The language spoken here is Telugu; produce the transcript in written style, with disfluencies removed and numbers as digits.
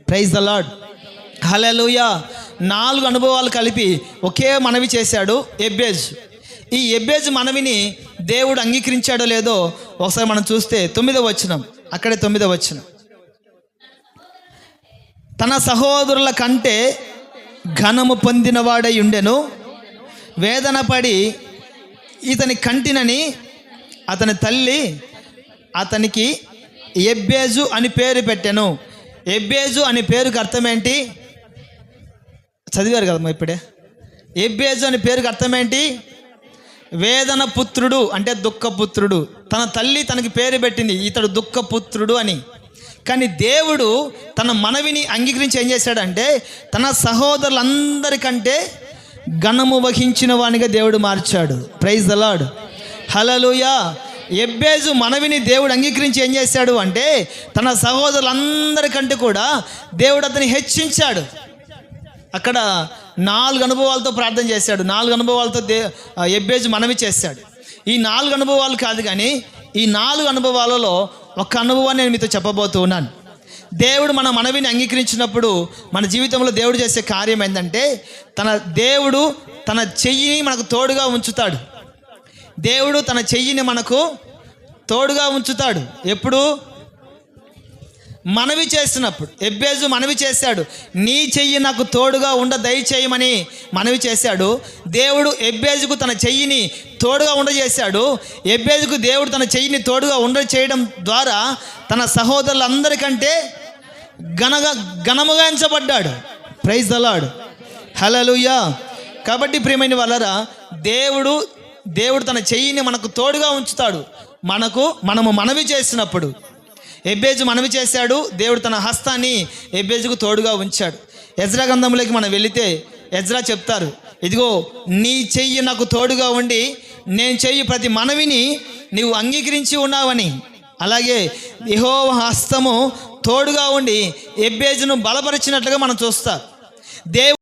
Praise the Lord. హల్లెలూయా. 4 అనుభవాలు కలిపి ఒకే మనవి చేశాడు ఎబ్బేజు. ఈ ఎబ్బేజు మనవిని దేవుడు అంగీకరించాడో లేదో ఒకసారి మనం చూస్తే 9వ వచనం, అక్కడే 9వ వచనం. తన సహోదరుల కంటే ఘనము పొందినవాడై ఉండెను, వేదన పడి ఇతని కంటినని అతని తల్లి అతనికి ఎబ్బేజు అని పేరు పెట్టెను. ఎబ్బేజు అని పేరుకి అర్థం ఏంటి? చదివారు కదమ్మా ఇప్పుడే. ఎబ్బేజు అని పేరుకి అర్థం ఏంటి? వేదన పుత్రుడు అంటే దుఃఖపుత్రుడు. తన తల్లి తనకి పేరు పెట్టింది ఇతడు దుఃఖపుత్రుడు అని. కానీ దేవుడు తన మనవిని అంగీకరించి ఏం చేశాడంటే తన సహోదరులందరికంటే ఘనము వహించిన వానిగా దేవుడు మార్చాడు. Praise the Lord. హల్లెలూయా. ఎబ్బేజు మనవిని దేవుడు అంగీకరించి ఏం చేశాడు అంటే తన సహోదరులందరికంటే కూడా దేవుడు అతన్ని హెచ్చించాడు. అక్కడ 4 అనుభవాలతో ప్రార్థన చేశాడు. 4 అనుభవాలతో ఎబ్బేజు మనవి చేశాడు. ఈ 4 అనుభవాలు కాదు, కానీ ఈ 4 అనుభవాలలో ఒక అనుభవాన్ని నేను మీతో చెప్పబోతున్నాను. దేవుడు మన మనవిని అంగీకరించినప్పుడు మన జీవితంలో దేవుడు చేసే కార్యం ఏంటంటే దేవుడు తన చెయ్యిని మనకు తోడుగా ఉంచుతాడు. దేవుడు తన చెయ్యిని మనకు తోడుగా ఉంచుతాడు. ఎప్పుడు? మనవి చేసినప్పుడు. ఎబ్బేజు మనవి చేశాడు, నీ చెయ్యి నాకు తోడుగా ఉండ దయచేయమని మనవి చేశాడు. దేవుడు ఎబ్బేజుకు తన చెయ్యిని తోడుగా ఉండజేశాడు. ఎబ్బేజుకు దేవుడు తన చెయ్యిని తోడుగా చేయడం ద్వారా తన సహోదరులందరికంటే ఘనముగా ఎంచబడ్డాడు. Praise the Lord. హల్లెలూయా. కాబట్టి ప్రియమైన వాళ్ళరా, దేవుడు తన చెయ్యిని మనకు తోడుగా ఉంచుతాడు. మనము మనవి చేసినప్పుడు. ఎబ్బేజు మనవి చేశాడు, దేవుడు తన హస్తాన్ని ఎబ్బేజుకు తోడుగా ఉంచాడు. ఎజ్రా గ్రంథంలోకి మనం వెళితే ఎజ్రా చెప్తారు, ఇదిగో నీ చెయ్యి నాకు తోడుగా ఉండి నేను చెయ్యి ప్రతి మనవిని నీవు అంగీకరించి ఉన్నావని. అలాగే యెహోవా హస్తము తోడుగా ఉండి ఎబ్బేజును బలపరిచినట్లుగా మనం చూస్తాం.